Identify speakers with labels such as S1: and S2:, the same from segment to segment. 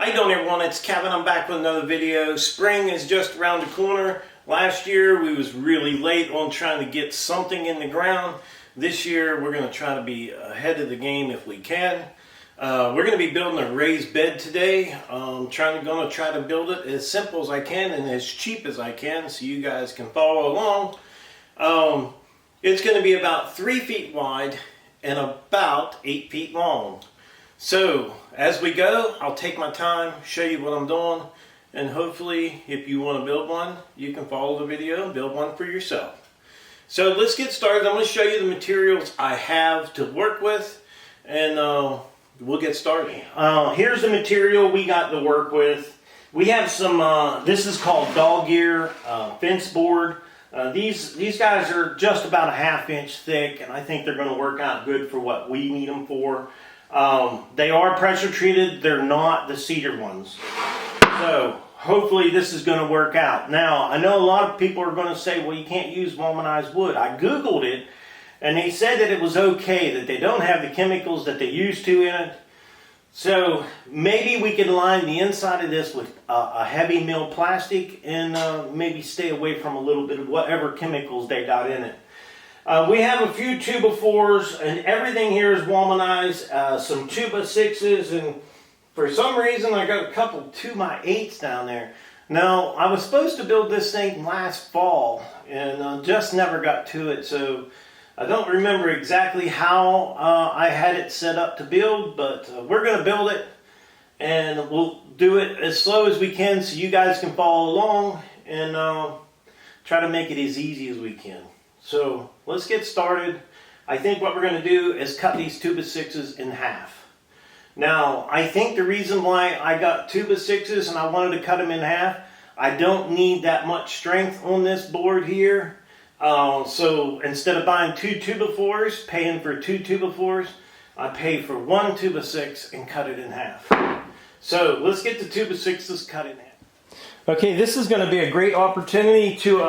S1: How you doing, everyone? It's Kevin. I'm back with another video. Spring is just around the corner. Last year we was really late on trying to get something in the ground. This year we're going to try to be ahead of the game if we can. We're going to be building a raised bed today. I'm going to try to build it as simple as I can and as cheap as I can so you guys can follow along. It's going to be about 3 feet wide and about 8 feet long. So as we go, I'll take my time, show you what I'm doing, and hopefully if you want to build one, you can follow the video and build one for yourself. So let's get started. I'm going to show you the materials I have to work with, and we'll get started. Here's the material we got to work with. We have some, this is called dog ear fence board. These guys are just about a 1/2 inch thick, and I think they're going to work out good for what we need them for. They are pressure treated. They're not the cedar ones. So hopefully this is going to work out. Now, I know a lot of people are going to say, well, you can't use womanized wood. I Googled it, and they said that it was okay, that they don't have the chemicals that they used to in it. So maybe we can line the inside of this with a heavy mill plastic and maybe stay away from a little bit of whatever chemicals they got in it. We have a few 2x4s, and everything here is womanized, some 2x6s, and for some reason I got a couple 2x8s down there. Now, I was supposed to build this thing last fall, and just never got to it, so I don't remember exactly how I had it set up to build, but we're going to build it, and we'll do it as slow as we can so you guys can follow along, and try to make it as easy as we can. So let's get started. I think what we're going to do is cut these 2x6s in half. Now, I think the reason why I got 2x6s and I wanted to cut them in half, I don't need that much strength on this board here. So instead of buying 2 2x4s, paying for 2 2x4s, I pay for 1 2x6 and cut it in half. So let's get the 2x6s cut in half. Okay, this is going to be a great opportunity to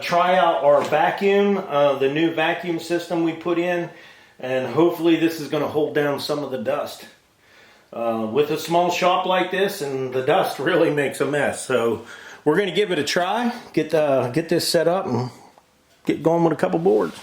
S1: try out our vacuum, the new vacuum system we put in, and hopefully this is going to hold down some of the dust. With a small shop like this, and the dust really makes a mess, so we're going to give it a try, get this set up, and get going with a couple boards.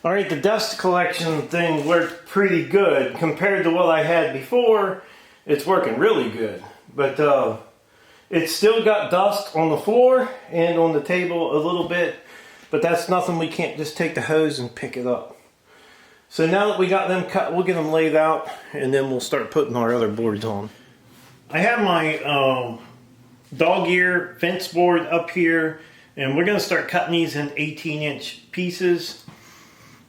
S1: Alright, the dust collection thing worked pretty good. Compared to what I had before, it's working really good. But it's still got dust on the floor and on the table a little bit. But that's nothing, we can't just take the hose and pick it up. So now that we got them cut, we'll get them laid out, and then we'll start putting our other boards on. I have my dog ear fence board up here, and we're going to start cutting these in 18-inch pieces.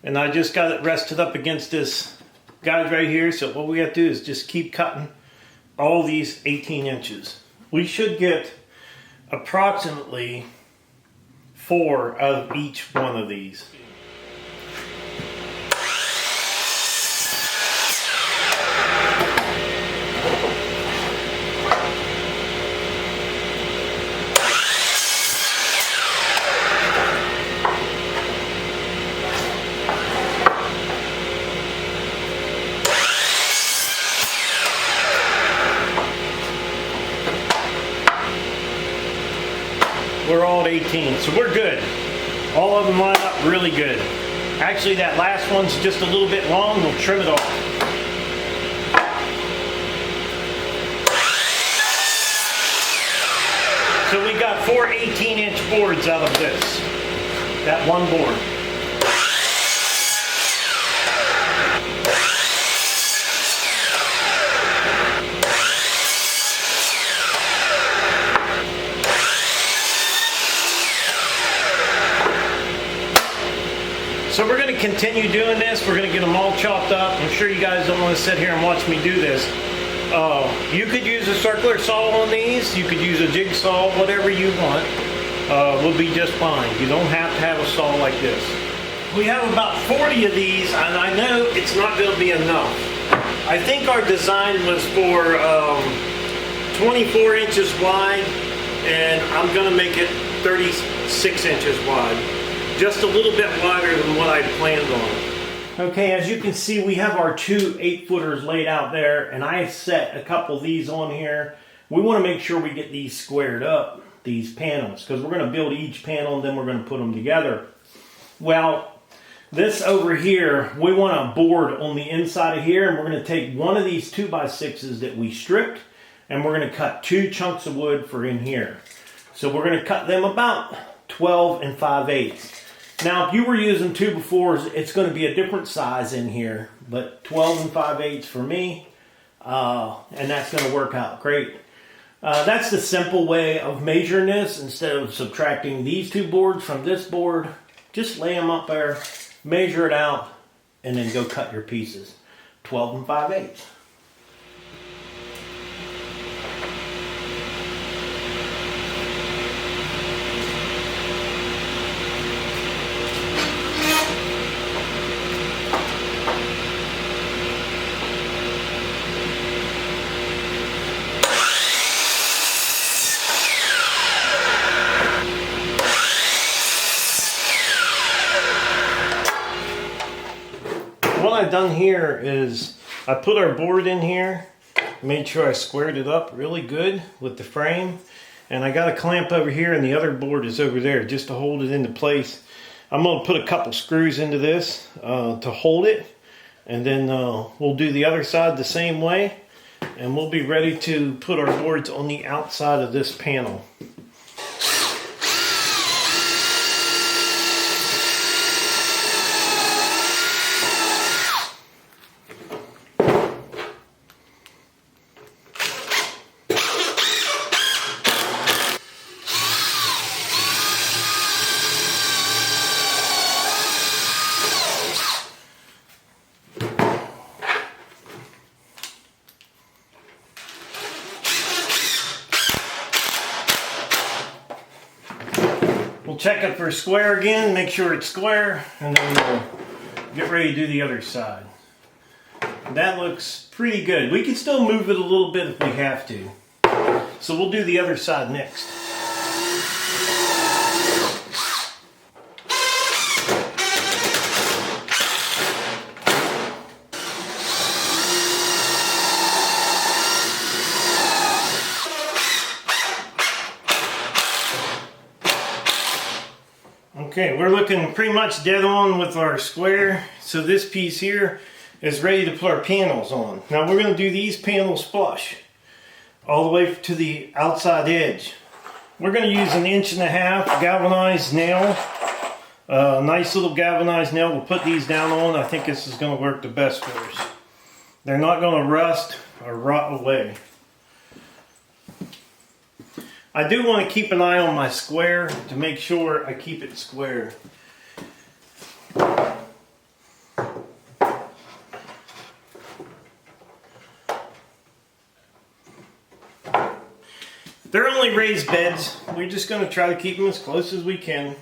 S1: And I just got it rested up against this guys right here. So what we have to do is just keep cutting all these 18 inches. We should get approximately 4 out of each one of these. We're all at 18, so we're good. All of them line up really good. Actually, that last one's just a little bit long. We'll trim it off. So we got 4 18-inch boards out of this. That one board. So we're going to continue doing this. We're going to get them all chopped up. I'm sure you guys don't want to sit here and watch me do this. You could use a circular saw on these. You could use a jigsaw, whatever you want. Will be just fine. You don't have to have a saw like this. We have about 40 of these, and I know it's not going to be enough. I think our design was for 24 inches wide, and I'm going to make it 36 inches wide. Just a little bit wider than what I planned on. Okay, as you can see, we have our 2 8-footers laid out there, and I set a couple of these on here. We want to make sure we get these squared up, these panels, because we're going to build each panel and then we're going to put them together. Well, this over here, we want a board on the inside of here, and we're going to take one of these 2x6s that we stripped, and we're going to cut 2 chunks of wood for in here. So we're going to cut them about 12 and 5/8. Now, if you were using 2x4s, it's going to be a different size in here, but 12 and 5/8 for me, and that's going to work out great. That's the simple way of measuring this. Instead of subtracting these 2 boards from this board, just lay them up there, measure it out, and then go cut your pieces. 12 and 5/8. What I've done here is I put our board in here, made sure I squared it up really good with the frame, and I got a clamp over here and the other board is over there just to hold it into place. I'm going to put a couple screws into this to hold it, and then we'll do the other side the same way, and we'll be ready to put our boards on the outside of this panel. We'll check it for square again, make sure it's square, and then we'll get ready to do the other side. That looks pretty good. We can still move it a little bit if we have to. So we'll do the other side next. Okay, we're looking pretty much dead on with our square. So this piece here is ready to put our panels on. Now we're going to do these panels flush all the way to the outside edge. We're going to use 1.5 inch galvanized nail. Nice little galvanized nail. We'll put these down on. I think this is going to work the best for us. They're not going to rust or rot away. I do want to keep an eye on my square to make sure I keep it square. They're only raised beds. We're just going to try to keep them as close as we can.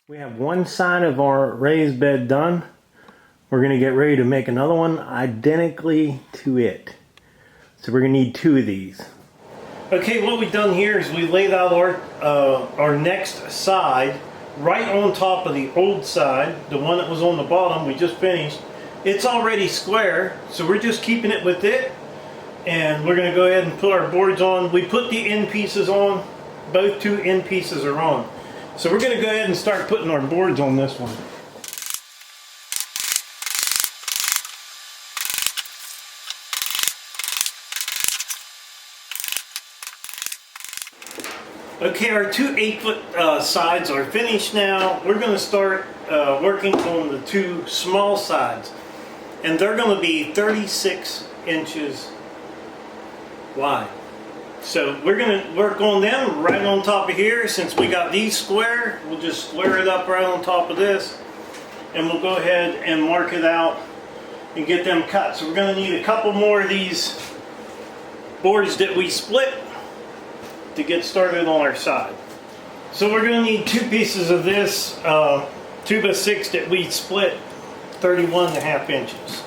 S1: We have one side of our raised bed done. We're going to get ready to make another one identically to it. So we're going to need 2 of these. Okay, what we've done here is we laid out our next side right on top of the old side, the one that was on the bottom we just finished. It's already square, so we're just keeping it with it. And we're going to go ahead and put our boards on. We put the end pieces on. Both 2 end pieces are on. So we're going to go ahead and start putting our boards on this one. Okay, our 2 8-foot sides are finished now. We're going to start working on the 2 small sides. And they're going to be 36 inches wide. So we're going to work on them right on top of here. Since we got these square, we'll just square it up right on top of this. And we'll go ahead and mark it out and get them cut. So we're going to need a couple more of these boards that we split to get started on our side. So we're going to need 2 pieces of this 2x6 that we split 31.5 inches.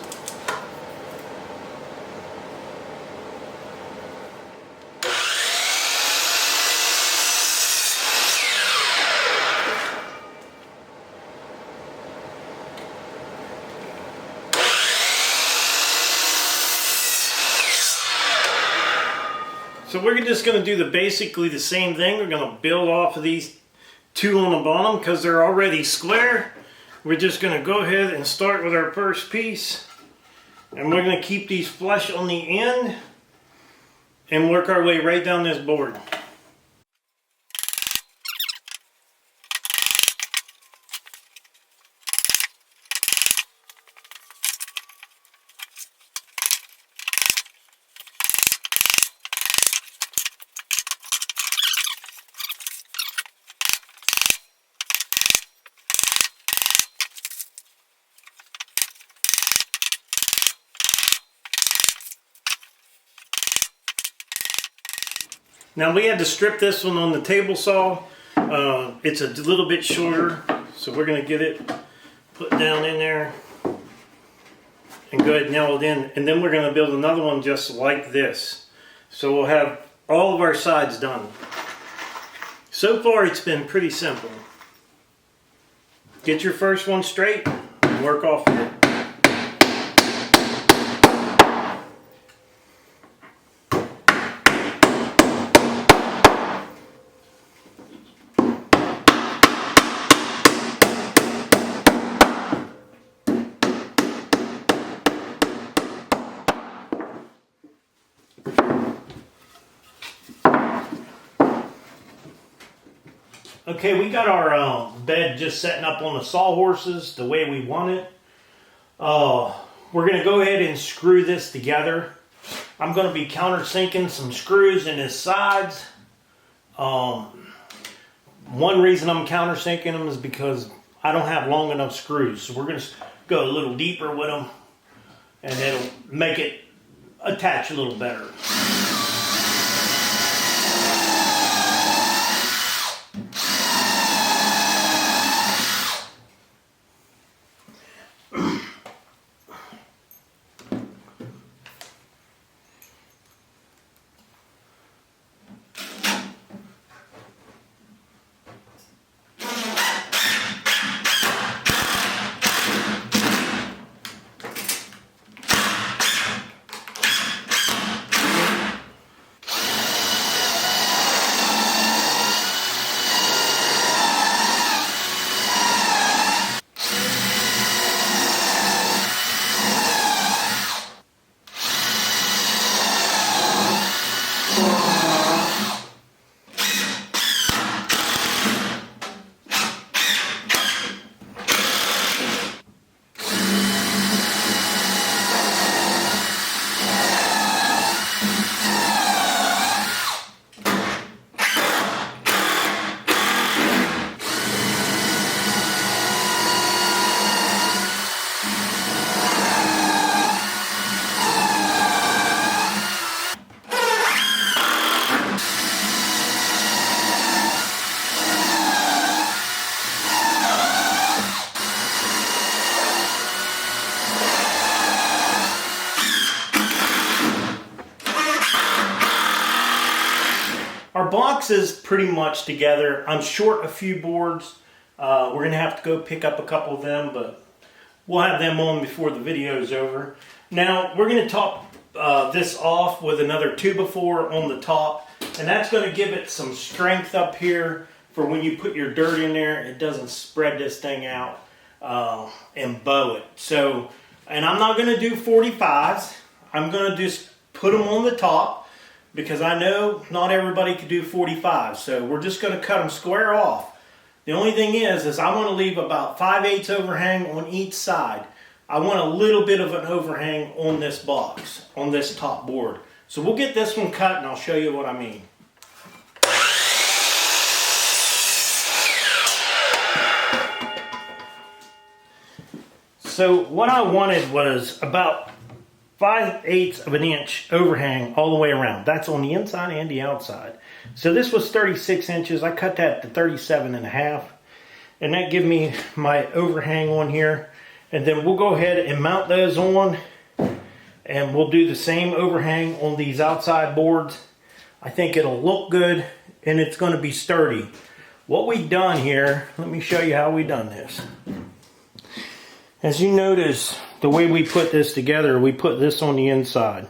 S1: So we're just going to do basically the same thing. We're going to build off of these 2 on the bottom because they're already square. We're just going to go ahead and start with our first piece. And we're going to keep these flush on the end and work our way right down this board. Now we had to strip this one on the table saw. It's a little bit shorter, so we're going to get it put down in there and go ahead and nail it in. And then we're going to build another one just like this. So we'll have all of our sides done. So far it's been pretty simple. Get your first one straight and work off of it. Okay, we got our bed just setting up on the sawhorses the way we want it. We're going to go ahead and screw this together. I'm going to be countersinking some screws in his sides. One reason I'm countersinking them is because I don't have long enough screws. So we're going to go a little deeper with them and it'll make it attach a little better. box is pretty much together. I'm short a few boards. We're going to have to go pick up a couple of them, but we'll have them on before the video is over. Now, we're going to top this off with another 2x4 on the top, and that's going to give it some strength up here for when you put your dirt in there, it doesn't spread this thing out and bow it. So, and I'm not going to do 45s. I'm going to just put them on the top because I know not everybody can do 45s. So we're just going to cut them square off. The only thing is I want to leave about 5/8 overhang on each side. I want a little bit of an overhang on this box, on this top board. So we'll get this one cut and I'll show you what I mean. So what I wanted was about 5/8 of an inch overhang all the way around. That's on the inside and the outside. So this was 36 inches. I cut that to 37.5. And that gives me my overhang on here. And then we'll go ahead and mount those on. And we'll do the same overhang on these outside boards. I think it'll look good and it's going to be sturdy. What we've done here, let me show you how we done this. As you notice, the way we put this together, we put this on the inside.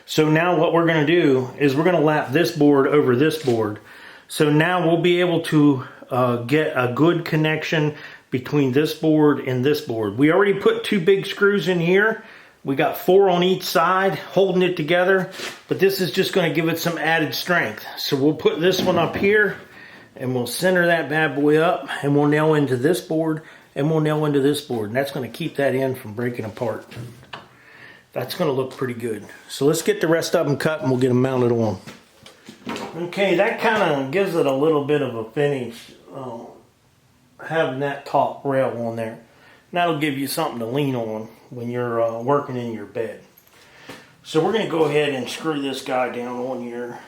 S1: So now what we're going to do is we're going to lap this board over this board. So now we'll be able to get a good connection between this board and this board. We already put 2 big screws in here. We got 4 on each side holding it together, but this is just going to give it some added strength. So we'll put this one up here and we'll center that bad boy up and we'll nail into this board and we'll nail into this board, and that's going to keep that in from breaking apart. That's going to look pretty good. So let's get the rest of them cut and we'll get them mounted on. Okay, that kind of gives it a little bit of a finish, having that top rail on there. And that'll give you something to lean on when you're working in your bed. So we're going to go ahead and screw this guy down on here.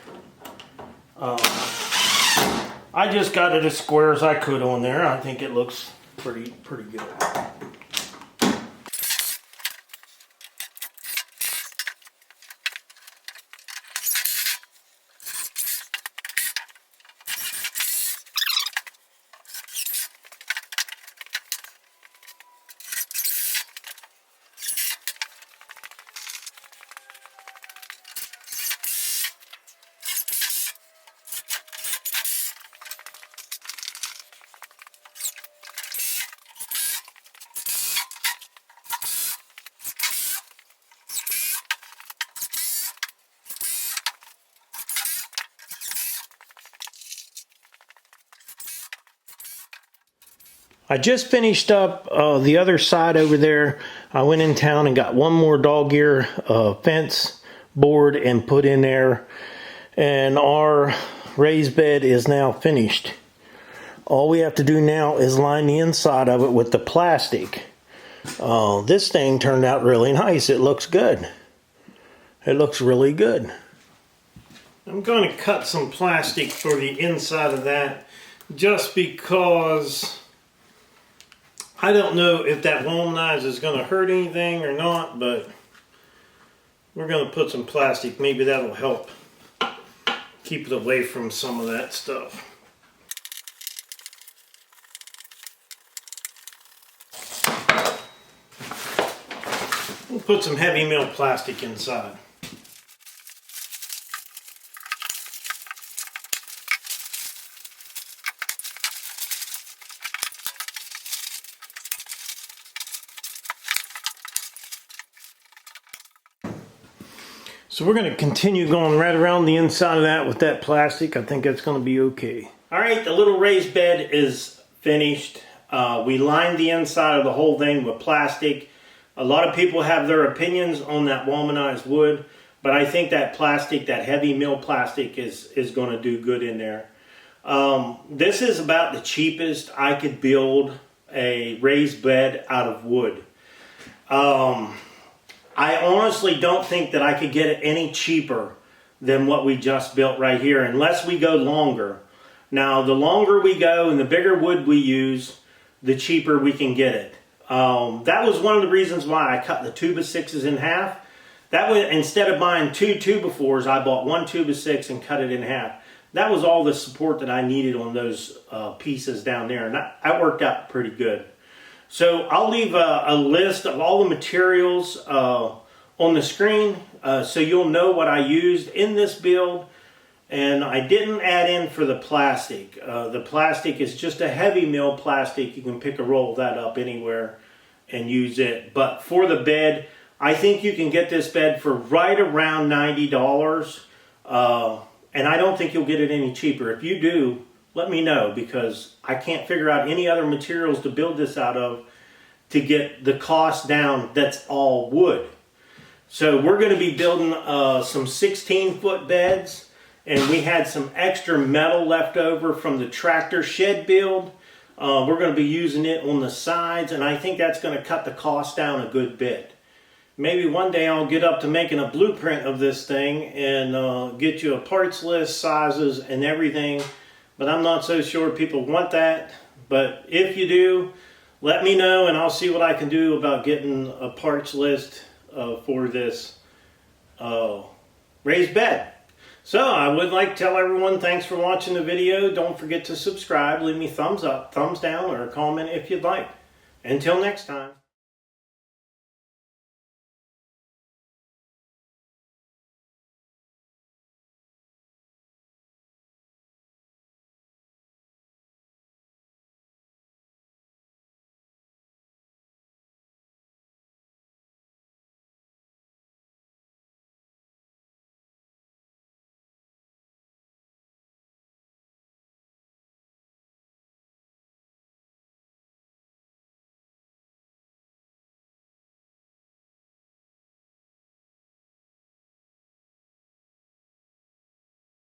S1: I just got it as square as I could on there. I think it looks pretty good. I just finished up the other side over there. I went in town and got one more dog ear fence board and put in there. And our raised bed is now finished. All we have to do now is line the inside of it with the plastic. This thing turned out really nice. It looks good. It looks really good. I'm going to cut some plastic for the inside of that just because I don't know if that womanizer is going to hurt anything or not, but we're going to put some plastic. Maybe that'll help keep it away from some of that stuff. We'll put some heavy metal plastic inside. So we're going to continue going right around the inside of that with that plastic. I think that's going to be okay. All right, the little raised bed is finished. We lined the inside of the whole thing with plastic. A lot of people have their opinions on that womanized wood, but I think that plastic, that heavy mill plastic is going to do good in there. This is about the cheapest I could build a raised bed out of wood. I honestly don't think that I could get it any cheaper than what we just built right here, unless we go longer. Now, the longer we go and the bigger wood we use, the cheaper we can get it. That was one of the reasons why I cut the 2x6s in half. That was, instead of buying 2 2x4s, I bought 1 2x6 and cut it in half. that was all the support that I needed on those pieces down there, and that worked out pretty good. So I'll leave a list of all the materials on the screen so you'll know what I used in this build. And I didn't add in for the plastic. The plastic is just a heavy mill plastic. You can pick a roll of that up anywhere and use it. But for the bed, I think you can get this bed for right around $90. And I don't think you'll get it any cheaper. If you do, let me know, because I can't figure out any other materials to build this out of to get the cost down. That's all wood. So we're going to be building some 16-foot beds. And we had some extra metal left over from the tractor shed build. We're going to be using it on the sides, and I think that's going to cut the cost down a good bit. Maybe one day I'll get up to making a blueprint of this thing and get you a parts list, sizes, and everything. But I'm not so sure people want that. But if you do, let me know, and I'll see what I can do about getting a parts list for this raised bed. So I would like to tell everyone thanks for watching the video. Don't forget to subscribe, leave me thumbs up, thumbs down, or a comment if you'd like. Until next time.